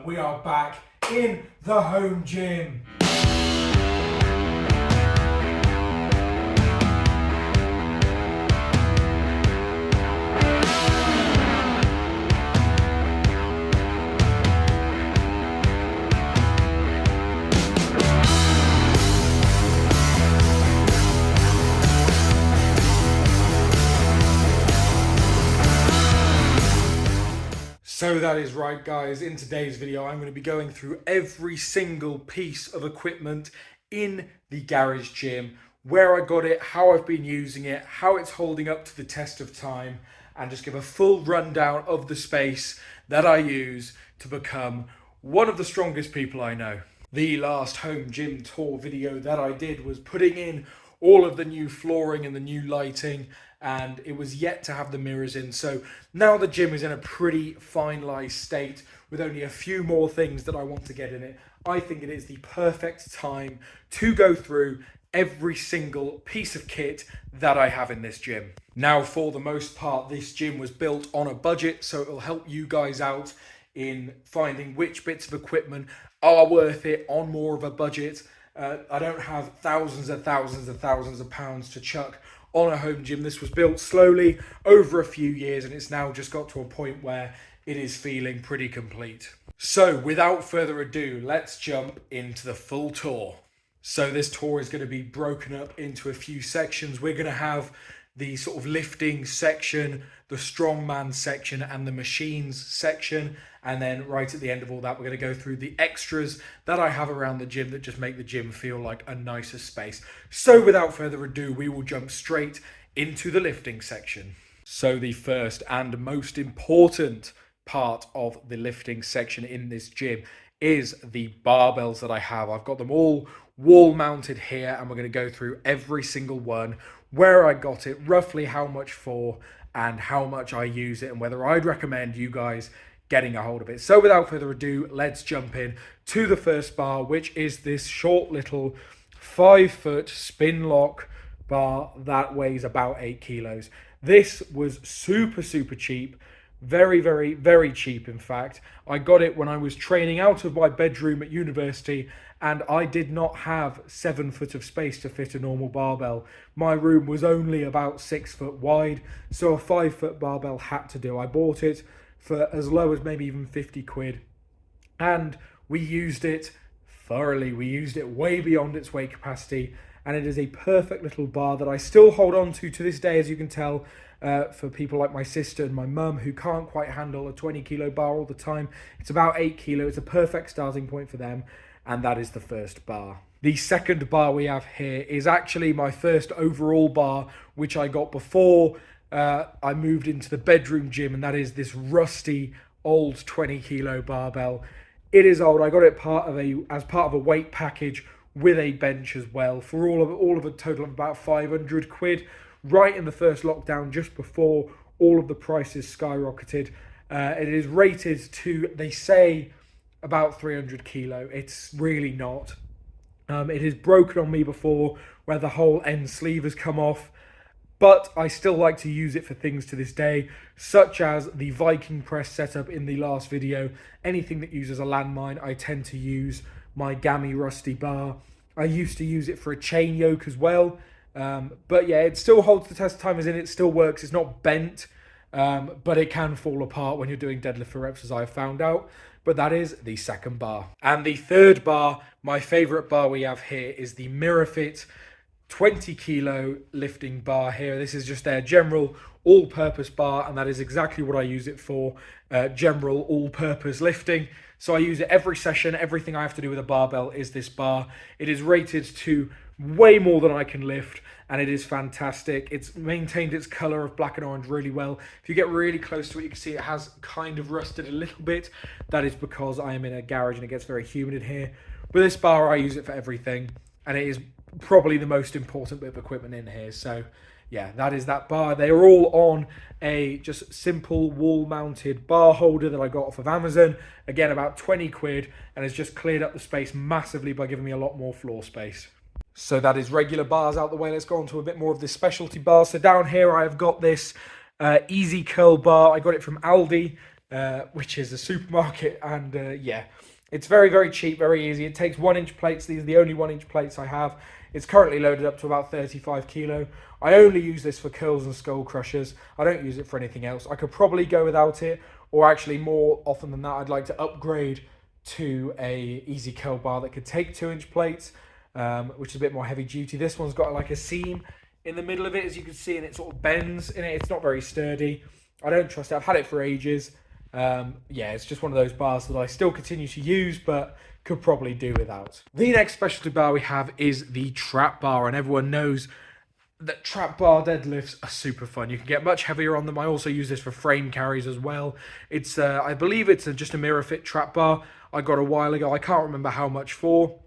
gentlemen, we are back in the home gym. So that is right, guys. In today's video, I'm going to be going through every single piece of equipment in the garage gym, where I got it, how I've been using it, how it's holding up to the test of time, and just give a full rundown of the space that I use to become one of the strongest people I know. The last home gym tour video that I did was putting in all of the new flooring and the new lighting, and it was yet to have the mirrors in. So now the gym is in a pretty finalized state with only a few more things that I want to get in it. I think it is the perfect time to go through every single piece of kit that I have in this gym. Now, for the most part, this gym was built on a budget, so it'll help you guys out in finding which bits of equipment are worth it on more of a budget. I don't have thousands and thousands and thousands of pounds to chuck on a home gym. This was built slowly over a few years, and it's now just got to a point where it is feeling pretty complete. So without further ado, let's jump into the full tour. So this tour is going to be broken up into a few sections. We're going to have the sort of lifting section, the strongman section, and the machines section. And then right at the end of all that, we're going to go through the extras that I have around the gym that just make the gym feel like a nicer space. So without further ado, we will jump straight into the lifting section. So the first and most important part of the lifting section in this gym is the barbells that I have. I've got them all wall mounted here, and we're going to go through every single one, where I got it, roughly how much for, and how much I use it, and whether I'd recommend you guys getting a hold of it. So without further ado, let's jump in to the first bar, which is this short little 5-foot spin lock bar that weighs about 8 kilos. This was super cheap. Very cheap, in fact. I got it when I was training out of my bedroom at university, and I did not have 7 foot of space to fit a normal barbell. My room was only about 6 foot wide, so a 5-foot barbell had to do. I bought it for as low as maybe even 50 quid, and we used it thoroughly. We used it way beyond its weight capacity, and it is a perfect little bar that I still hold on to this day, as you can tell. For people like my sister and my mum who can't quite handle a 20 kilo bar all the time. It's about 8 kilo. It's a perfect starting point for them. And that is the first bar. The second bar we have here is actually my first overall bar, which I got before I moved into the bedroom gym. And that is this rusty old 20 kilo barbell. It is old. I got it as part of a weight package with a bench as well, for all of a total of about 500 quid. Right in the first lockdown, just before all of the prices skyrocketed. It is rated to, they say, about 300 kilo. It's really not. It has broken on me before, where the whole end sleeve has come off, but I still like to use it for things to this day, such as the Viking press setup in the last video. Anything that uses a landmine, I tend to use my gammy rusty bar. I used to use it for a chain yoke as well. But yeah, it still holds the test of time, as in it still works. It's not bent, but it can fall apart when you're doing deadlift for reps, as I have found out. But that is the second bar. And the third bar, my favorite bar we have here, is the MirrorFit 20 kilo lifting bar here. This is just their general all-purpose bar, and that is exactly what I use it for, general all-purpose lifting. So I use it every session. Everything I have to do with a barbell is this bar. It is rated to way more than I can lift, and it is fantastic. It's maintained its color of black and orange really well. If you get really close to it, you can see it has kind of rusted a little bit. That is because I am in a garage and it gets very humid in here. But this bar, I use it for everything, and it is probably the most important bit of equipment in here. So yeah, that is that bar. They are all on a just simple wall mounted bar holder that I got off of Amazon. Again, about 20 quid, and has just cleared up the space massively by giving me a lot more floor space. So that is regular bars out the way. Let's go on to a bit more of this specialty bar. So down here I have got this Easy Curl bar. I got it from Aldi. which is a supermarket, and yeah, it's very, very cheap, very easy. It takes 1-inch plates. These are the only 1-inch plates I have. It's currently loaded up to about 35 kilo. I only use this for curls and skull crushers. I don't use it for anything else. I could probably go without it, or actually more often than that, I'd like to upgrade to a easy curl bar that could take 2-inch plates, which is a bit more heavy duty. This one's got like a seam in the middle of it, as you can see, and it sort of bends in it. It's not very sturdy. I don't trust it. I've had it for ages. Yeah, it's just one of those bars that I still continue to use, but could probably do without. The next specialty bar we have is the trap bar, and everyone knows that trap bar deadlifts are super fun. You can get much heavier on them. I also use this for frame carries as well. It's I believe it's just a mirror fit trap bar I got a while ago. I can't remember how much for.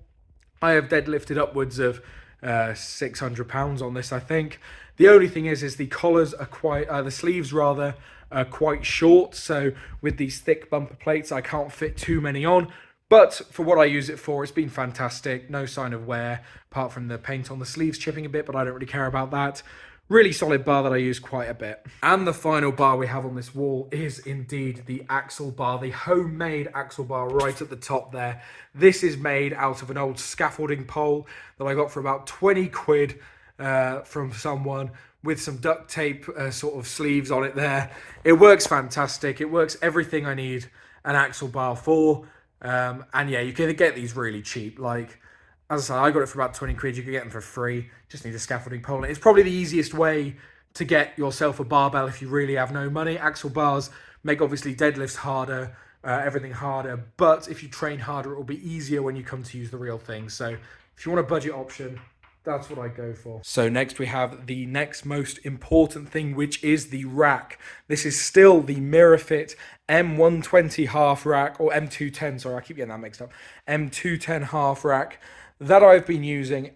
I have deadlifted upwards of 600 pounds on this, I think. The only thing is the collars are quite, the sleeves rather, are quite short. So with these thick bumper plates, I can't fit too many on. But for what I use it for, it's been fantastic. No sign of wear, apart from the paint on the sleeves chipping a bit, but I don't really care about that. Really solid bar that I use quite a bit. And the final bar we have on this wall is indeed the axle bar, the homemade axle bar right at the top there. This is made out of an old scaffolding pole that I got for about 20 quid from someone, with some duct tape sort of sleeves on it there. It works fantastic. It works everything I need an axle bar for. And yeah, you can get these really cheap. Like, as I said, I got it for about 20 quid. You can get them for free. Just need a scaffolding pole. It's probably the easiest way to get yourself a barbell if you really have no money. Axle bars make obviously deadlifts harder, everything harder. But if you train harder, it will be easier when you come to use the real thing. So if you want a budget option, that's what I go for. So next we have the next most important thing, which is the rack. This is still the Mirror Fit M120 half rack, or M210, sorry, I keep getting that mixed up. M210 half rack that I've been using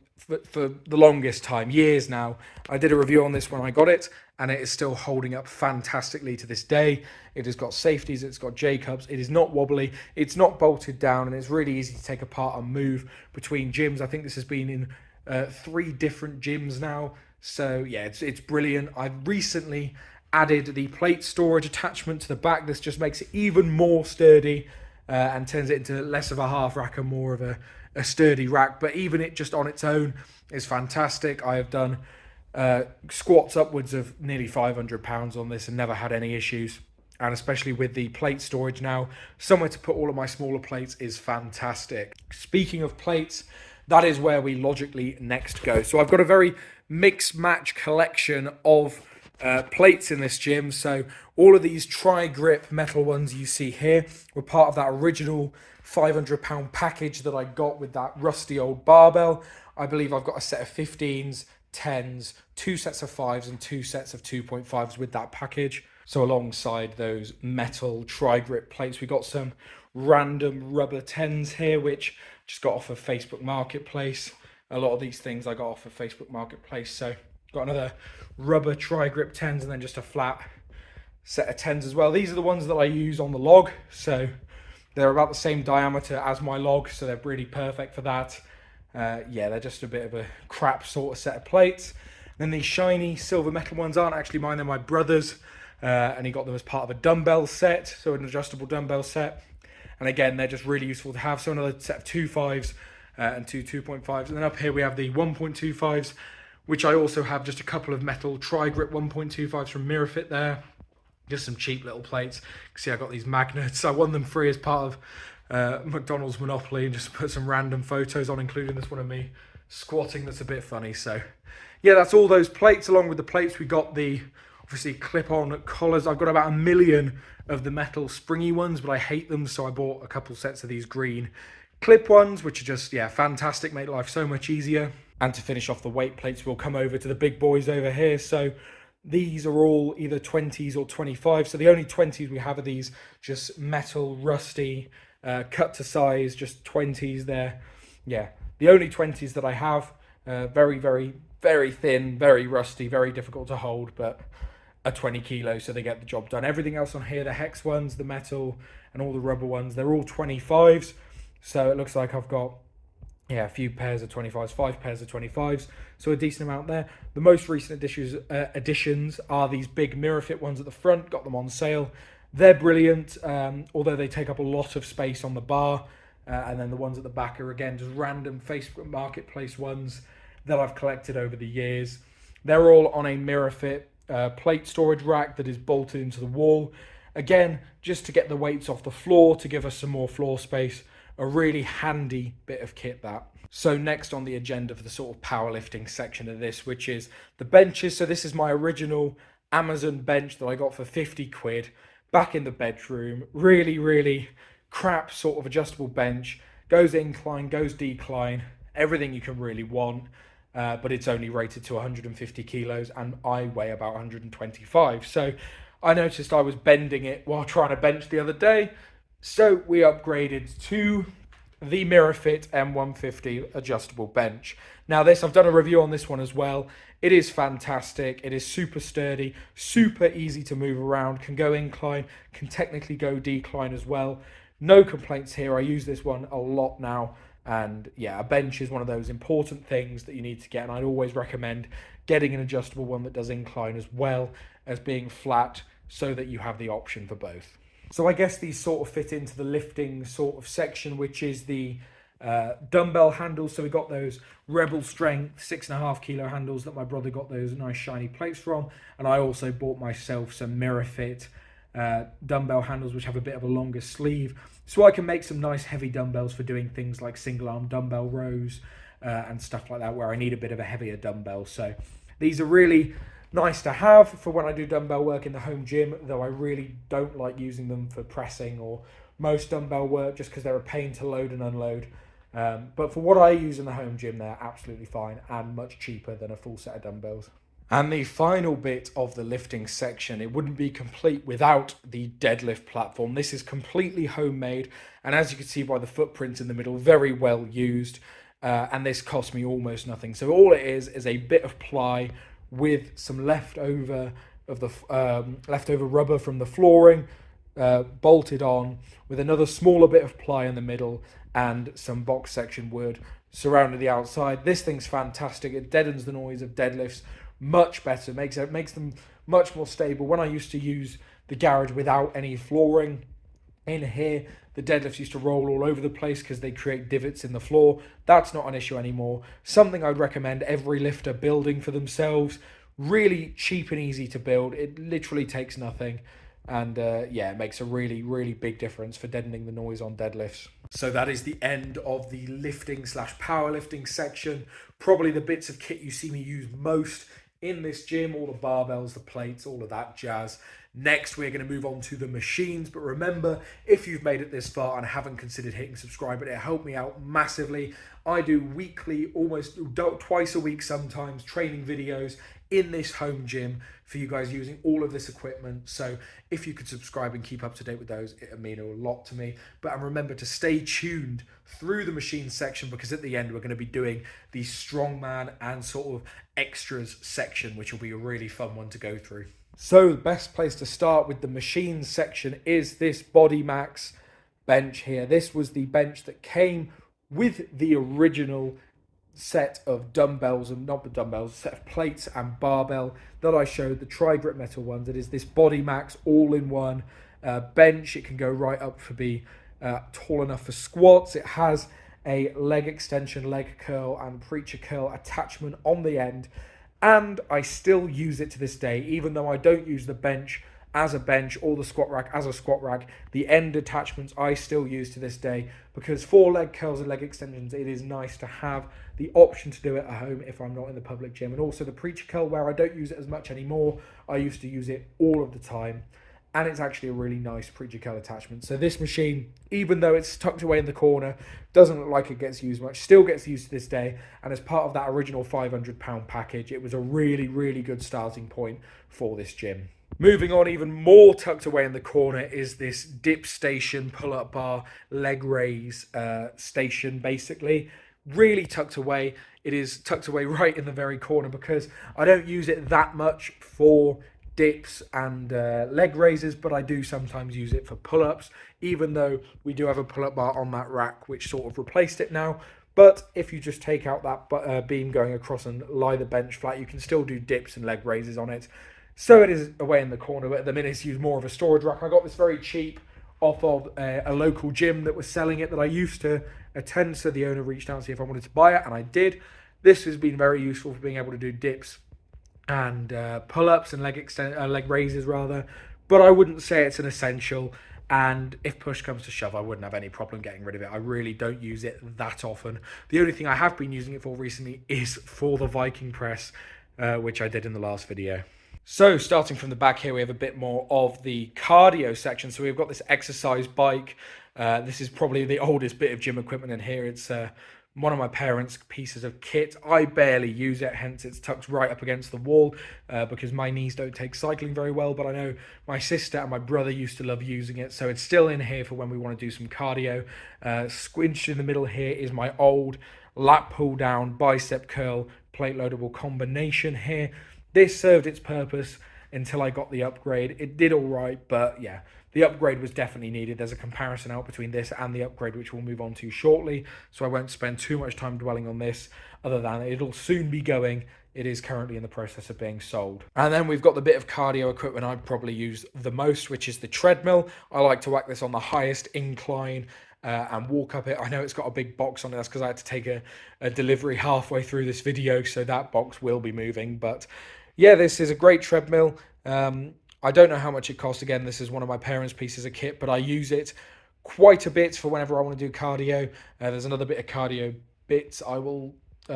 for the longest time, years now. I did a review on this when I got it, and it is still holding up fantastically to this day. It has got safeties, it's got J-cups, it is not wobbly, it's not bolted down, and it's really easy to take apart and move between gyms. I think this has been in 3 different gyms now, so yeah, it's brilliant. I've recently added the plate storage attachment to the back. This just makes it even more sturdy and turns it into less of a half rack and more of a sturdy rack. But even it just on its own is fantastic. I have done squats upwards of nearly 500 pounds on this and never had any issues. And especially with the plate storage now, somewhere to put all of my smaller plates is fantastic. Speaking of plates, that is where we logically next go. So I've got a very mix match collection of plates in this gym. So all of these tri-grip metal ones you see here were part of that original £500 package that I got with that rusty old barbell. I believe I've got a set of 15s, 10s, 2 sets of 5s and 2 sets of 2.5s with that package. So alongside those metal tri-grip plates, we got some random rubber 10s here, which just got off of Facebook Marketplace. A lot of these things I got off of Facebook Marketplace. So got another rubber tri-grip 10s and then just a flat set of 10s as well. These are the ones that I use on the log. So they're about the same diameter as my log. So they're really perfect for that. Yeah, they're just a bit of a crap sort of set of plates. Then these shiny silver metal ones aren't actually mine, they're my brother's. And he got them as part of a dumbbell set, so an adjustable dumbbell set. And again, they're just really useful to have. So another set of 2.5s and 2.5s. And then up here we have the 1.25s, which I also have just a couple of metal tri-grip 1.25s from Mirror Fit there. Just some cheap little plates. You can see I got these magnets. I won them free as part of McDonald's Monopoly, and just put some random photos on, including this one of me squatting that's a bit funny. So yeah, that's all those plates. Along with the plates, we got the obviously clip-on collars. I've got about 1 million of the metal springy ones, but I hate them, so I bought a couple sets of these green clip ones, which are just, yeah, fantastic, make life so much easier. And to finish off the weight plates, we'll come over to the big boys over here. So these are all either 20s or 25s. So the only 20s we have are these just metal, rusty, cut to size, just 20s there. Yeah, the only 20s that I have, very, very, very thin, very rusty, very difficult to hold, but are 20 kilos, so they get the job done. Everything else on here, the hex ones, the metal, and all the rubber ones, they're all 25s. So it looks like I've got, yeah, a few pairs of 25s, 5 pairs of 25s, so a decent amount there. The most recent additions are these big Mirror Fit ones at the front. Got them on sale They're brilliant, although they take up a lot of space on the bar. And then the ones at the back are, again, just random Facebook Marketplace ones that I've collected over the years. They're all on a mirror fit plate storage rack that is bolted into the wall. Again, just to get the weights off the floor, to give us some more floor space. A really handy bit of kit, that. So next on the agenda for the sort of powerlifting section of this, which is the benches. So this is my original Amazon bench that I got for 50 quid back in the bedroom. Really, really crap sort of adjustable bench. Goes incline, goes decline, everything you can really want. But it's only rated to 150 kilos and I weigh about 125. So I noticed I was bending it while trying to bench the other day. So we upgraded to the MirrorFit M150 adjustable bench. Now this, I've done a review on this one as well. It is fantastic. It is super sturdy, super easy to move around, can go incline, can technically go decline as well. No complaints here. I use this one a lot now. And yeah, a bench is one of those important things that you need to get. And I'd always recommend getting an adjustable one that does incline as well as being flat, so that you have the option for both. So I guess these sort of fit into the lifting sort of section, which is the dumbbell handles. So we got those Rebel Strength 6.5 kilo handles that my brother got those nice shiny plates from. And I also bought myself some MirrorFit dumbbell handles, which have a bit of a longer sleeve, so I can make some nice heavy dumbbells for doing things like single arm dumbbell rows and stuff like that, where I need a bit of a heavier dumbbell. So these are really nice to have for when I do dumbbell work in the home gym, though I really don't like using them for pressing or most dumbbell work, just because they're a pain to load and unload. But for what I use in the home gym, they're absolutely fine and much cheaper than a full set of dumbbells. And the final bit of the lifting section, it wouldn't be complete without the deadlift platform. This is completely homemade, and as you can see by the footprint in the middle, very well used. And this cost me almost nothing. So all it is a bit of ply with some leftover rubber from the flooring, bolted on, with another smaller bit of ply in the middle and some box section wood surrounding the outside. This thing's fantastic. It deadens the noise of deadlifts much better, makes them much more stable. When I used to use the garage without any flooring in here, the deadlifts used to roll all over the place because they create divots in the floor. That's not an issue anymore. Something I'd recommend every lifter building for themselves. Really cheap and easy to build. It literally takes nothing. And yeah, it makes a really, really big difference for deadening the noise on deadlifts. So that is the end of the lifting / powerlifting section. Probably the bits of kit you see me use most in this gym, all the barbells, the plates, all of that jazz. Next, we're going to move on to the machines. But remember, if you've made it this far and haven't considered hitting subscribe, it helped me out massively. I do weekly, almost twice a week sometimes, training videos in this home gym for you guys using all of this equipment. So if you could subscribe and keep up to date with those, it would mean a lot to me. But remember to stay tuned through the machine section, because at the end we're going to be doing the Strongman and sort of extras section, which will be a really fun one to go through. So the best place to start with the machines section is this Body Max bench here. This was the bench that came with the original set of dumbbells, and not the dumbbells, set of plates and barbell that I showed, the tri-grip metal ones. It is this Body Max all-in-one bench. It can go right up to be tall enough for squats. It has a leg extension, leg curl and preacher curl attachment on the end, and I still use it to this day, even though I don't use the bench as a bench or the squat rack as a squat rack. The end attachments I still use to this day, because for leg curls and leg extensions it is nice to have the option to do it at home if I'm not in the public gym. And also the preacher curl, where I don't use it as much anymore, I used to use it all of the time, and it's actually a really nice preacher curl attachment. So this machine, even though it's tucked away in the corner, doesn't look like it gets used much, still gets used to this day. And as part of that original £500 package, it was a really, really good starting point for this gym. Moving on, even more tucked away in the corner is this dip station, pull-up bar, leg raise station, basically. Really tucked away. It is tucked away right in the very corner because I don't use it that much for dips and leg raises, but I do sometimes use it for pull-ups, even though we do have a pull-up bar on that rack which sort of replaced it now. But if you just take out that beam going across and lie the bench flat, you can still do dips and leg raises on it. So it is away in the corner, but at the minute it's used more of a storage rack. I got this very cheap off of a local gym that was selling it that I used to attend. So the owner reached out and see if I wanted to buy it, and I did. This has been very useful for being able to do dips and pull-ups and leg raises rather. But I wouldn't say it's an essential. And if push comes to shove, I wouldn't have any problem getting rid of it. I really don't use it that often. The only thing I have been using it for recently is for the Viking press, which I did in the last video. So starting from the back here, we have a bit more of the cardio section. So we've got this exercise bike. This is probably the oldest bit of gym equipment in here. It's one of my parents' pieces of kit. I barely use it, hence it's tucked right up against the wall because my knees don't take cycling very well. But I know my sister and my brother used to love using it. So it's still in here for when we want to do some cardio. Squinched in the middle here is my old lat pull down bicep curl plate loadable combination here. This served its purpose until I got the upgrade. It did all right, but yeah, the upgrade was definitely needed. There's a comparison out between this and the upgrade, which we'll move on to shortly. So I won't spend too much time dwelling on this, other than it'll soon be going. It is currently in the process of being sold. And then we've got the bit of cardio equipment I probably use the most, which is the treadmill. I like to whack this on the highest incline and walk up it. I know it's got a big box on it. That's because I had to take a delivery halfway through this video, so that box will be moving. But yeah, this is a great treadmill. I don't know how much it costs. Again, this is one of my parents' pieces of kit, but I use it quite a bit for whenever I want to do cardio. There's another bit of cardio bits I will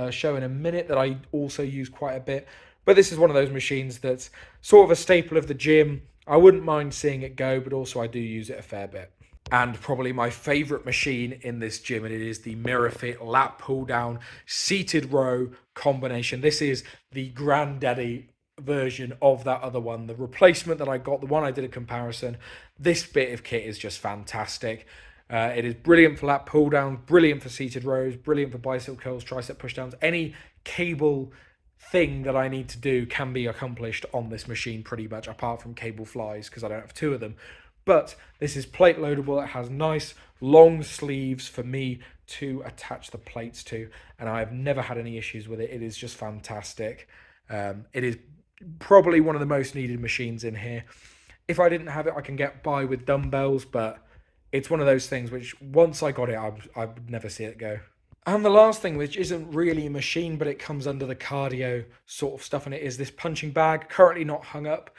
show in a minute that I also use quite a bit. But this is one of those machines that's sort of a staple of the gym. I wouldn't mind seeing it go, but also I do use it a fair bit. And probably my favorite machine in this gym, and it is the MirrorFit lat pull down seated row combination. This is the granddaddy version of that other one, the replacement that I got, the one I did a comparison. This bit of kit is just fantastic. It is brilliant for lat pull down, brilliant for seated rows, brilliant for bicep curls, tricep push downs. Any cable thing that I need to do can be accomplished on this machine pretty much, apart from cable flies because I don't have two of them. But this is plate loadable. It has nice long sleeves for me to attach the plates to, and I've never had any issues with it. It is just fantastic. It is probably one of the most needed machines in here. If I didn't have it, I can get by with dumbbells, but it's one of those things which once I got it, I would never see it go. And the last thing, which isn't really a machine, but it comes under the cardio sort of stuff, and it is this punching bag. Currently not hung up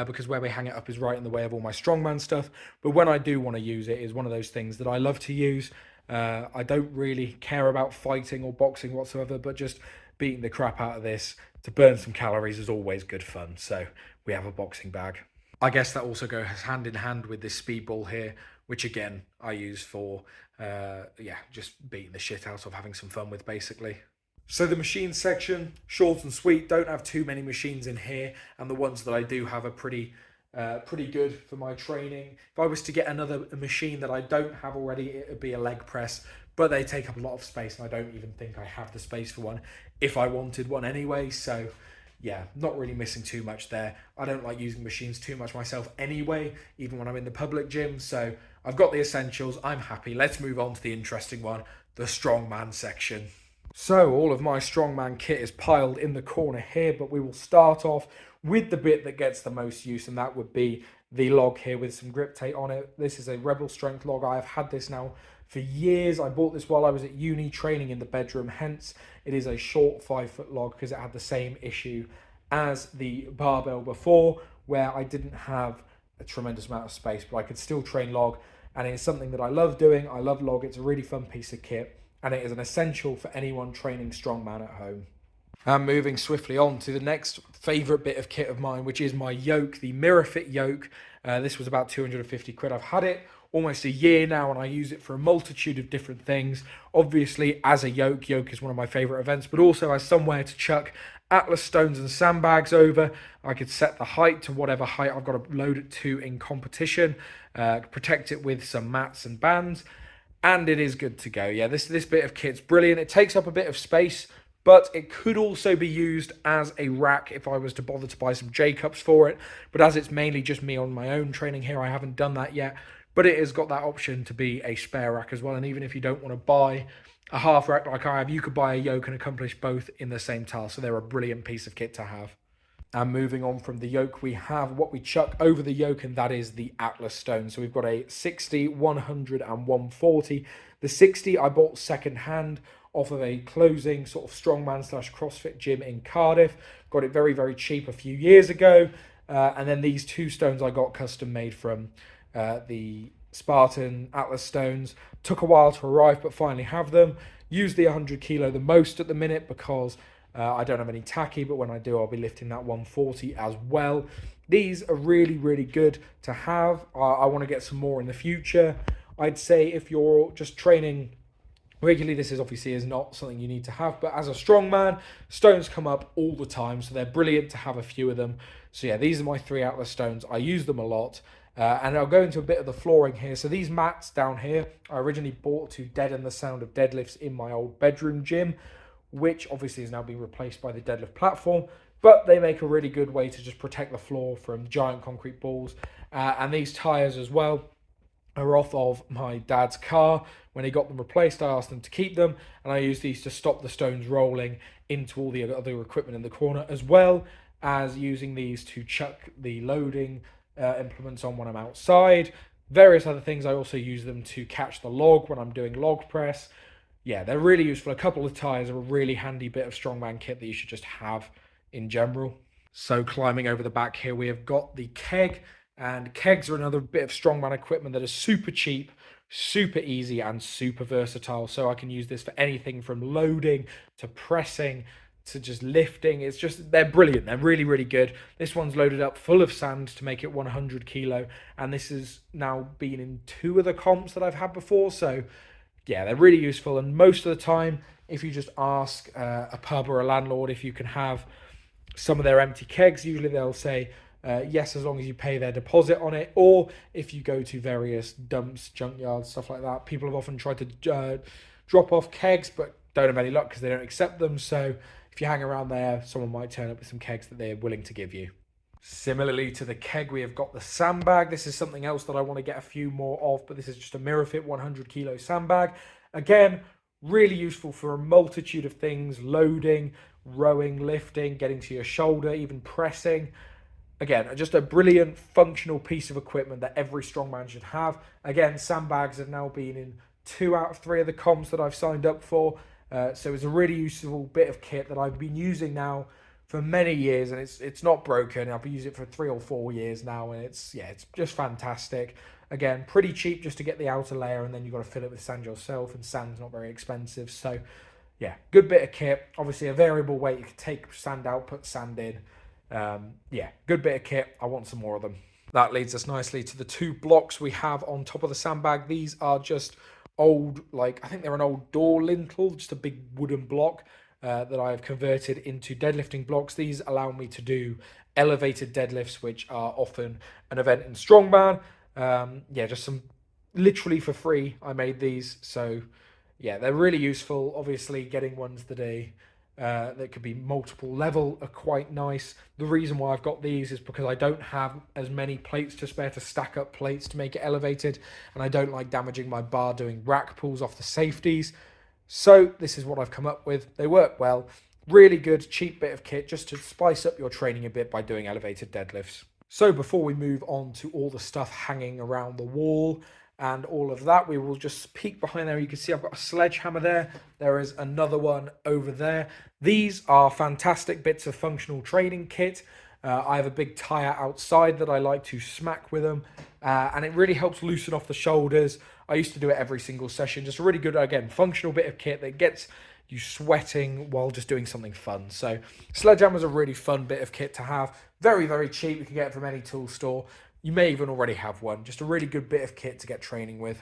because where we hang it up is right in the way of all my Strongman stuff. But when I do want to use it, it's one of those things that I love to use. I don't really care about fighting or boxing whatsoever, but just beating the crap out of this to burn some calories is always good fun. So we have a boxing bag. I guess that also goes hand in hand with this speedball here, which again I use for just beating the shit out of, having some fun with basically. So the machine section, short and sweet, don't have too many machines in here, and the ones that I do have are pretty good for my training. If I was to get another machine that I don't have already, it would be a leg press, but they take up a lot of space, and I don't even think I have the space for one if I wanted one anyway. So yeah, not really missing too much there. I don't like using machines too much myself anyway, even when I'm in the public gym. So I've got the essentials. I'm happy. Let's move on to the interesting one, the Strongman section. So all of my Strongman kit is piled in the corner here, but we will start off with the bit that gets the most use, and that would be the log here with some grip tape on it. This is a Rebel Strength log. I have had this now for years. I bought this while I was at uni training in the bedroom, hence it is a short 5-foot log because it had the same issue as the barbell before, where I didn't have a tremendous amount of space, but I could still train log, and it's something that I love doing. I love log. It's a really fun piece of kit, and it is an essential for anyone training strongman at home. And moving swiftly on to the next favourite bit of kit of mine, which is my yoke, the MirrorFit yoke. This was about 250 quid. I've had it almost a year now, and I use it for a multitude of different things. Obviously, as a yoke is one of my favourite events, but also as somewhere to chuck Atlas stones and sandbags over. I could set the height to whatever height I've got to load it to in competition, protect it with some mats and bands, and it is good to go. Yeah, this bit of kit's brilliant. It takes up a bit of space, but it could also be used as a rack if I was to bother to buy some J-cups for it. But as it's mainly just me on my own training here, I haven't done that yet. But it has got that option to be a spare rack as well. And even if you don't want to buy a half rack like I have, you could buy a yoke and accomplish both in the same task. So they're a brilliant piece of kit to have. And moving on from the yoke, we have what we chuck over the yoke, and that is the Atlas stone. So we've got a 60, 100, and 140. The 60 I bought second hand off of a closing sort of strongman slash CrossFit gym in Cardiff. Got it very, very cheap a few years ago. And then these two stones I got custom made from the Spartan Atlas stones. Took a while to arrive, but finally have them. Use the 100 kilo the most at the minute because I don't have any tacky, but when I do, I'll be lifting that 140 as well. These are really, really good to have. I want to get some more in the future. I'd say if you're just training regularly, this is not something you need to have, but as a strongman, stones come up all the time, so they're brilliant to have a few of them. So yeah, these are my 3 Atlas stones. I use them a lot. And I'll go into a bit of the flooring here. So these mats down here, I originally bought to deaden the sound of deadlifts in my old bedroom gym, which obviously is now being replaced by the deadlift platform. But they make a really good way to just protect the floor from giant concrete balls. And these tires as well are off of my dad's car. When he got them replaced, I asked them to keep them. And I use these to stop the stones rolling into all the other equipment in the corner, as well as using these to chuck the loading implements on when I'm outside. Various other things. I also use them to catch the log when I'm doing log press. Yeah, they're really useful. A couple of tires are a really handy bit of strongman kit that you should just have in general. So climbing over the back here, we have got the keg, and kegs are another bit of strongman equipment that is super cheap, super easy, and super versatile. So I can use this for anything from loading to pressing to just lifting. It's just, they're brilliant. They're really, really good. This one's loaded up full of sand to make it 100 kilo. And this has now been in 2 of the comps that I've had before. So yeah, they're really useful. And most of the time, if you just ask a pub or a landlord if you can have some of their empty kegs, usually they'll say yes, as long as you pay their deposit on it. Or if you go to various dumps, junkyards, stuff like that, people have often tried to drop off kegs, but don't have any luck because they don't accept them. So if you hang around there, someone might turn up with some kegs that they're willing to give you. Similarly to the keg, we have got the sandbag. This is something else that I want to get a few more of, but this is just a MirrorFit 100 kilo sandbag. Again, really useful for a multitude of things: loading, rowing, lifting, getting to your shoulder, even pressing. Again, just a brilliant functional piece of equipment that every strongman should have. Again, sandbags have now been in 2 out of 3 of the comps that I've signed up for. So it's a really useful bit of kit that I've been using now for many years, and it's not broken. I've been using it for 3 or 4 years now, and it's just fantastic. Again, pretty cheap just to get the outer layer, and then you've got to fill it with sand yourself, and sand's not very expensive. So yeah, good bit of kit. Obviously a variable weight, you can take sand out, put sand in. Yeah, good bit of kit. I want some more of them. That leads us nicely to the 2 blocks we have on top of the sandbag. These are just old, I think they're an old door lintel, just a big wooden block that I have converted into deadlifting blocks. These allow me to do elevated deadlifts, which are often an event in strongman. Yeah, just some literally for free. I made these, so yeah, they're really useful. Obviously, getting ones that could be multiple level are quite nice. The reason why I've got these is because I don't have as many plates to spare to stack up plates to make it elevated, and I don't like damaging my bar doing rack pulls off the safeties. So this is what I've come up with. They work well. Really good, cheap bit of kit just to spice up your training a bit by doing elevated deadlifts. So before we move on to all the stuff hanging around the wall and all of that, we will just peek behind there. You can see I've got a sledgehammer there. There is another one over there. These are fantastic bits of functional training kit. I have a big tire outside that I like to smack with them, and it really helps loosen off the shoulders. I used to do it every single session. Just a really good, again, functional bit of kit that gets you sweating while just doing something fun. So sledgehammer's a really fun bit of kit to have. Very, very cheap. You can get it from any tool store. You may even already have one. Just a really good bit of kit to get training with.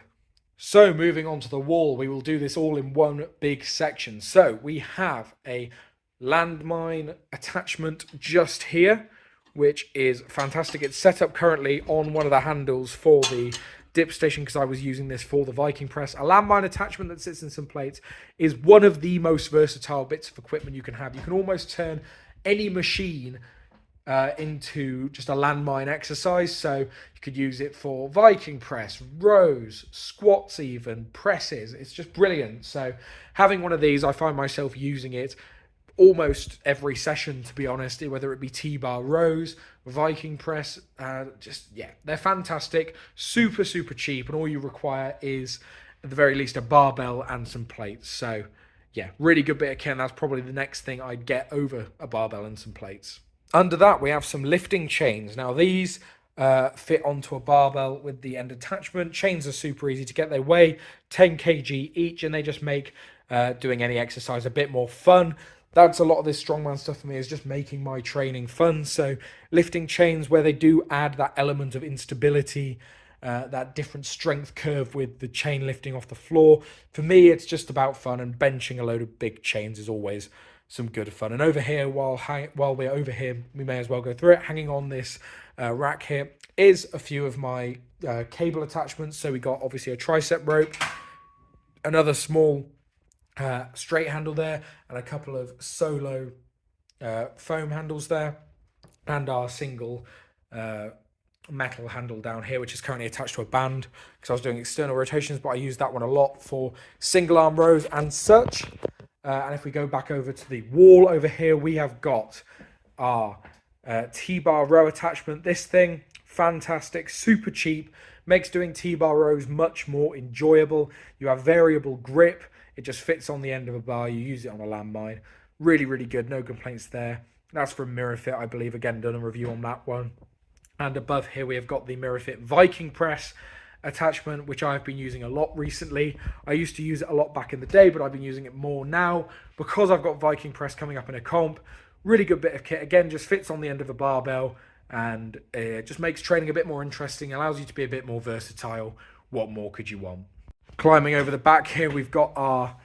So moving on to the wall, we will do this all in one big section. So we have a landmine attachment just here, which is fantastic. It's set up currently on one of the handles for the dip station because I was using this for the Viking press. A landmine attachment that sits in some plates is one of the most versatile bits of equipment you can have. You can almost turn any machine into just a landmine exercise. So you could use it for Viking press, rows, squats, even presses. It's just brilliant. So having one of these, I find myself using it almost every session, to be honest, whether it be T-bar rows, Viking press, they're fantastic, super, super cheap, and all you require is, at the very least, a barbell and some plates. So, yeah, really good bit of kit, and that's probably the next thing I'd get over a barbell and some plates. Under that, we have some lifting chains. Now, these fit onto a barbell with the end attachment. Chains are super easy to get. They weigh 10 kg each, and they just make doing any exercise a bit more fun. That's a lot of this strongman stuff for me, is just making my training fun. So lifting chains, where they do add that element of instability, that different strength curve with the chain lifting off the floor. For me, it's just about fun, and benching a load of big chains is always some good fun. And over here, while we're over here, we may as well go through it. Hanging on this rack here is a few of my cable attachments. So we got obviously a tricep rope, another small straight handle there, and a couple of solo foam handles there, and our single metal handle down here, which is currently attached to a band because I was doing external rotations, but I use that one a lot for single arm rows and such. And if we go back over to the wall over here, we have got our T-bar row attachment. This thing, fantastic, super cheap, makes doing T-bar rows much more enjoyable. You have variable grip. It just fits on the end of a bar. You use it on a landmine. Really, really good. No complaints there. That's from MirrorFit, I believe. Again, done a review on that one. And above here, we have got the MirrorFit Viking press attachment, which I've been using a lot recently. I used to use it a lot back in the day, but I've been using it more now because I've got Viking press coming up in a comp. Really good bit of kit. Again, just fits on the end of a barbell, and it just makes training a bit more interesting, allows you to be a bit more versatile. What more could you want? Climbing over the back here, we've got our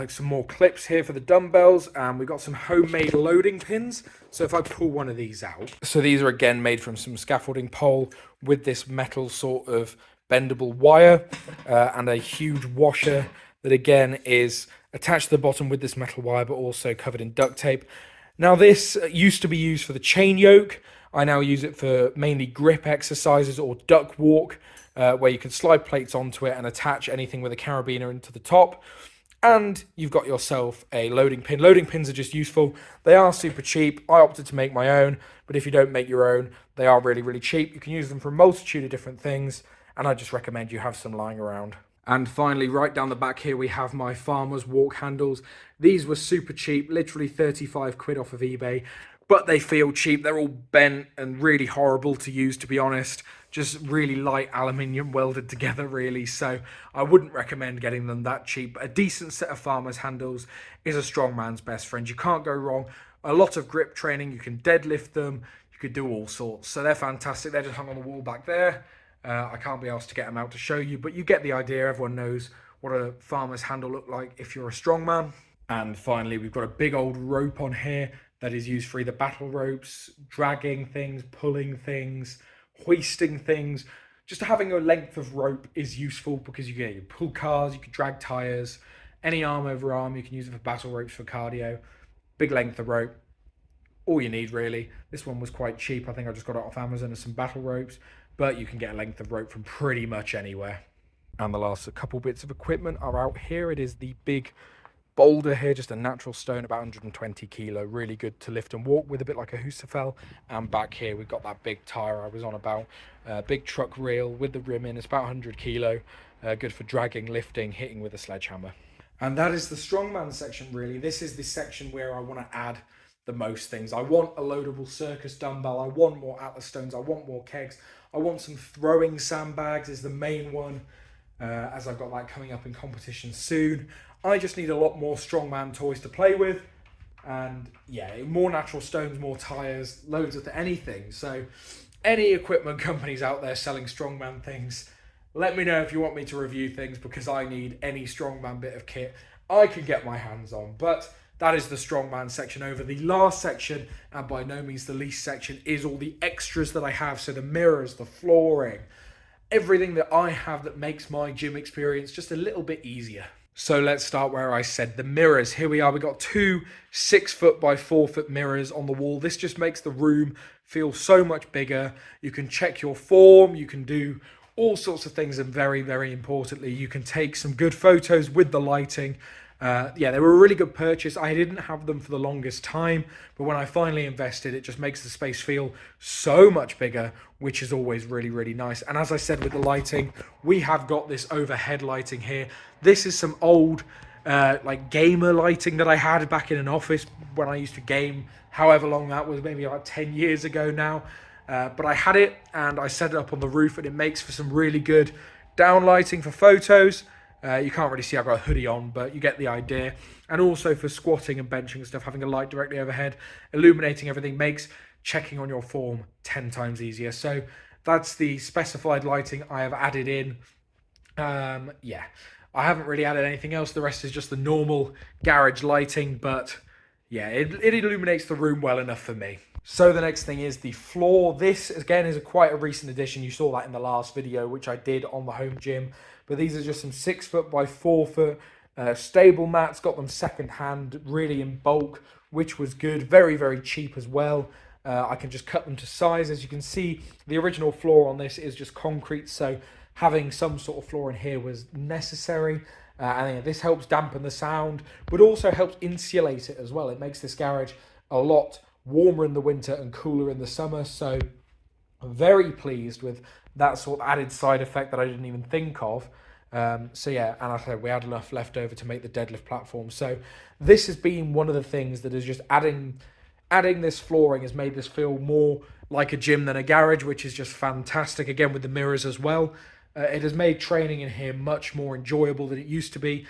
some more clips here for the dumbbells, and we've got some homemade loading pins. So if I pull one of these out, so these are again made from some scaffolding pole with this metal sort of bendable wire and a huge washer that again is attached to the bottom with this metal wire, but also covered in duct tape. Now this used to be used for the chain yoke. I now use it for mainly grip exercises or duck walk, where you can slide plates onto it and attach anything with a carabiner into the top. And you've got yourself a loading pin. Loading pins are just useful. They are super cheap. I opted to make my own, but if you don't make your own, they are really, really cheap. You can use them for a multitude of different things, and I just recommend you have some lying around. And finally, right down the back here, we have my Farmer's walk handles. These were super cheap, literally 35 quid off of eBay, but they feel cheap. They're all bent and really horrible to use, to be honest. Just really light aluminium welded together, really. So I wouldn't recommend getting them that cheap. A decent set of Farmer's handles is a strongman's best friend. You can't go wrong. A lot of grip training. You can deadlift them. You could do all sorts. So they're fantastic. They're just hung on the wall back there. I can't be asked to get them out to show you, but you get the idea. Everyone knows what a Farmer's handle look like if you're a strongman. And finally, we've got a big old rope on here that is used for either battle ropes, dragging things, pulling things, hoisting things. Just having a length of rope is useful because you pull cars, you can drag tires, any arm over arm, you can use it for battle ropes, for cardio. Big length of rope, all you need really. This one was quite cheap. I think I just got it off Amazon as some battle ropes, but you can get a length of rope from pretty much anywhere. And the last couple bits of equipment are out here. It is the big boulder here, just a natural stone, about 120 kilo, really good to lift and walk with, a bit like a Husafell. And back here we've got that big tire I was on about, big truck reel with the rim in. It's about 100 kilo, good for dragging, lifting, hitting with a sledgehammer. And that is the strongman section really. This is the section where I want to add the most things. I want a loadable circus dumbbell, I want more Atlas stones, I want more kegs, I want some throwing sandbags is the main one, as I've got that coming up in competition soon. I just need a lot more strongman toys to play with, and yeah, more natural stones, more tires, loads of anything. So any equipment companies out there selling strongman things, let me know if you want me to review things, because I need any strongman bit of kit I can get my hands on. But that is the strongman section over. The last section, and by no means the least section, is all the extras that I have. So the mirrors, the flooring, everything that I have that makes my gym experience just a little bit easier. So let's start where I said, the mirrors. Here we are, we've got two 6 foot by 4 foot mirrors on the wall. This just makes the room feel so much bigger. You can check your form, you can do all sorts of things, and very, very importantly, you can take some good photos with the lighting. Yeah, they were a really good purchase. I didn't have them for the longest time, but when I finally invested, it just makes the space feel so much bigger, which is always really, really nice. And as I said with the lighting, we have got this overhead lighting here. This is some old like gamer lighting that I had back in an office when I used to game, however long that was, maybe like 10 years ago now. But I had it and I set it up on the roof, and it makes for some really good down lighting for photos. You can't really see I've got a hoodie on, but you get the idea. And also for squatting and benching and stuff, having a light directly overhead, illuminating everything makes checking on your form 10 times easier. So that's the specified lighting I have added in. Yeah, I haven't really added anything else. The rest is just the normal garage lighting, but yeah, it illuminates the room well enough for me. So the next thing is the floor. This, again, is quite a recent addition. You saw that in the last video, which I did on the home gym. But these are just some 6 foot by 4 foot stable mats. Got them second hand, really in bulk, which was good. Very, very cheap as well. I can just cut them to size. As you can see, the original floor on this is just concrete, so having some sort of floor in here was necessary. And this helps dampen the sound, but also helps insulate it as well. It makes this garage a lot warmer in the winter and cooler in the summer. So I'm very pleased with that sort of added side effect that I didn't even think of. So yeah, and I said we had enough left over to make the deadlift platform. So this has been one of the things that is just adding this flooring has made this feel more like a gym than a garage, which is just fantastic. Again, with the mirrors as well. It has made training in here much more enjoyable than it used to be,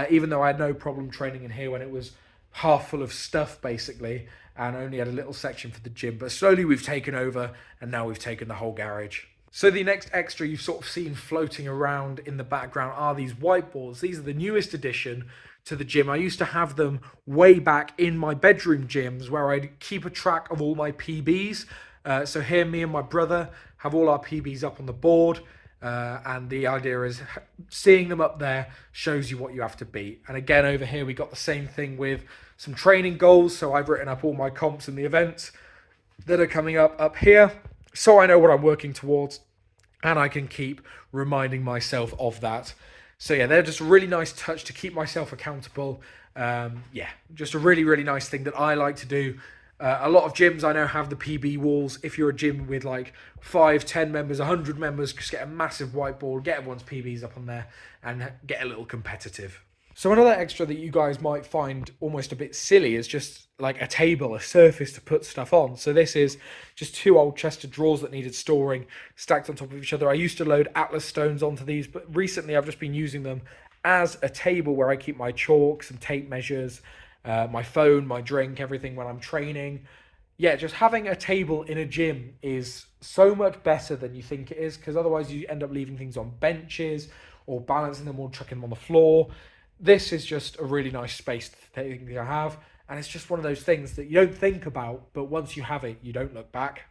even though I had no problem training in here when it was half full of stuff, basically, and only had a little section for the gym. But slowly we've taken over, and now we've taken the whole garage. So the next extra you've sort of seen floating around in the background are these whiteboards. These are the newest addition to the gym. I used to have them way back in my bedroom gyms where I'd keep a track of all my PBs. So here, me and my brother have all our PBs up on the board. And the idea is seeing them up there shows you what you have to beat. And again, over here we got the same thing with some training goals. So I've written up all my comps and the events that are coming up here, so I know what I'm working towards, and I can keep reminding myself of that. So yeah, they're just a really nice touch to keep myself accountable. Yeah, just a really, really nice thing that I like to do. A lot of gyms I know have the PB walls. If you're a gym with like 5, 10 members, 100 members, just get a massive whiteboard, get everyone's PBs up on there, and get a little competitive. So another extra that you guys might find almost a bit silly is just like a table, a surface to put stuff on. So this is just 2 old chest of drawers that needed storing, stacked on top of each other. I used to load Atlas stones onto these, but recently I've just been using them as a table where I keep my chalks and tape measures, my phone, my drink, everything when I'm training. Yeah, just having a table in a gym is so much better than you think it is, because otherwise you end up leaving things on benches or balancing them or chucking them on the floor. This is just a really nice space to have, and it's just one of those things that you don't think about, but once you have it, you don't look back.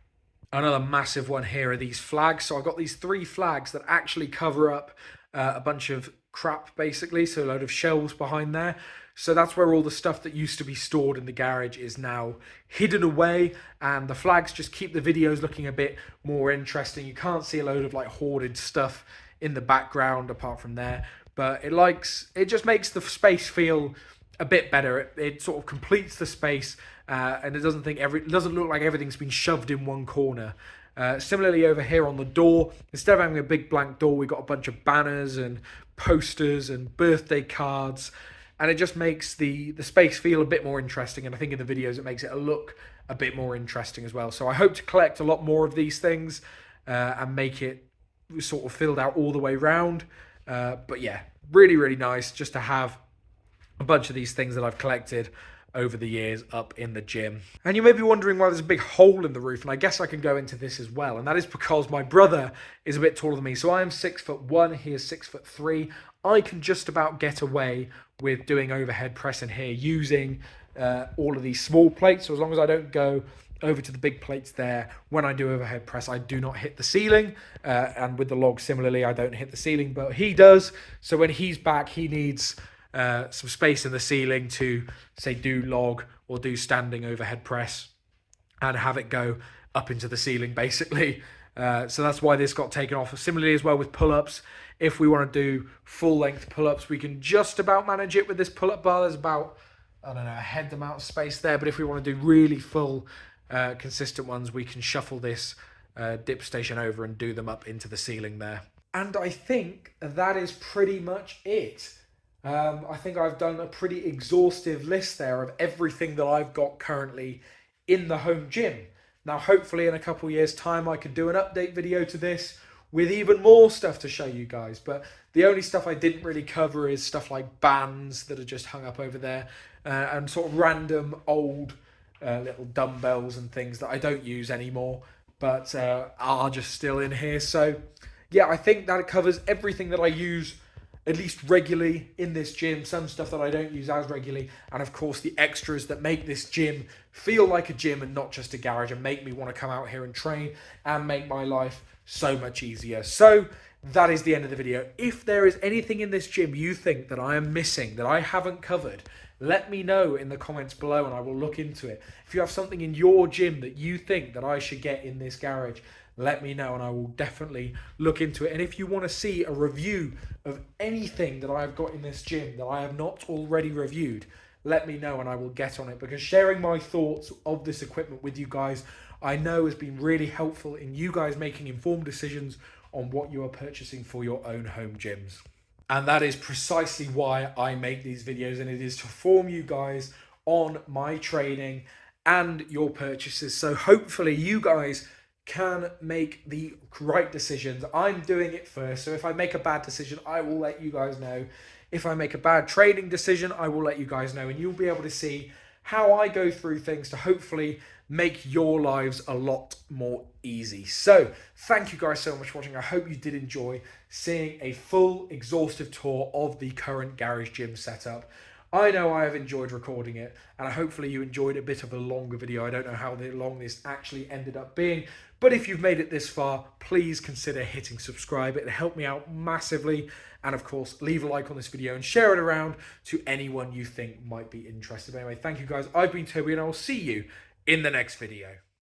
Another massive one here are these flags. So I've got these 3 flags that actually cover up a bunch of crap, basically, so a load of shelves behind there. So that's where all the stuff that used to be stored in the garage is now hidden away, and the flags just keep the videos looking a bit more interesting. You can't see a load of like hoarded stuff in the background apart from there, but it just makes the space feel a bit better. It sort of completes the space, and it doesn't look like everything's been shoved in one corner. Similarly over here on the door, instead of having a big blank door, we've got a bunch of banners and posters and birthday cards, and it just makes the space feel a bit more interesting. And I think in the videos it makes it look a bit more interesting as well. So I hope to collect a lot more of these things and make it sort of filled out all the way round. But yeah, really, really nice just to have a bunch of these things that I've collected over the years up in the gym. And you may be wondering why there's a big hole in the roof, and I guess I can go into this as well. And that is because my brother is a bit taller than me. So I am 6'1", he is 6'3". I can just about get away with doing overhead press in here using all of these small plates. So as long as I don't go over to the big plates there, when I do overhead press, I do not hit the ceiling. And with the log, similarly, I don't hit the ceiling, but he does. So when he's back, he needs some space in the ceiling to, say, do log or do standing overhead press and have it go up into the ceiling, basically. So that's why this got taken off. Similarly as well with pull-ups, if we want to do full-length pull-ups, we can just about manage it with this pull-up bar. There's about, I don't know, a head amount of space there. But if we want to do really full, consistent ones, we can shuffle this dip station over and do them up into the ceiling there. And I think that is pretty much it. I think I've done a pretty exhaustive list there of everything that I've got currently in the home gym. Now, hopefully in a couple years' time, I could do an update video to this with even more stuff to show you guys. But the only stuff I didn't really cover is stuff like bands that are just hung up over there, and sort of random old little dumbbells and things that I don't use anymore, but are just still in here. So yeah, I think that covers everything that I use at least regularly in this gym, some stuff that I don't use as regularly, and of course the extras that make this gym feel like a gym and not just a garage, and make me want to come out here and train and make my life so much easier. So that is the end of the video. If there is anything in this gym you think that I am missing, that I haven't covered, let me know in the comments below and I will look into it. If you have something in your gym that you think that I should get in this garage, let me know and I will definitely look into it. And if you want to see a review of anything that I've got in this gym that I have not already reviewed, let me know and I will get on it, because sharing my thoughts of this equipment with you guys, I know has been really helpful in you guys making informed decisions on what you are purchasing for your own home gyms. And that is precisely why I make these videos, and it is to inform you guys on my training and your purchases. So hopefully you guys can make the right decisions. I'm doing it first, so if I make a bad decision, I will let you guys know. If I make a bad trading decision, I will let you guys know, and you'll be able to see how I go through things to hopefully make your lives a lot more easy. So thank you guys so much for watching. I hope you did enjoy seeing a full exhaustive tour of the current garage gym setup. I know I have enjoyed recording it, and hopefully you enjoyed a bit of a longer video. I don't know how long this actually ended up being, but if you've made it this far, please consider hitting subscribe. It'll help me out massively. And of course, leave a like on this video and share it around to anyone you think might be interested. Anyway, thank you guys. I've been Toby, and I will see you in the next video.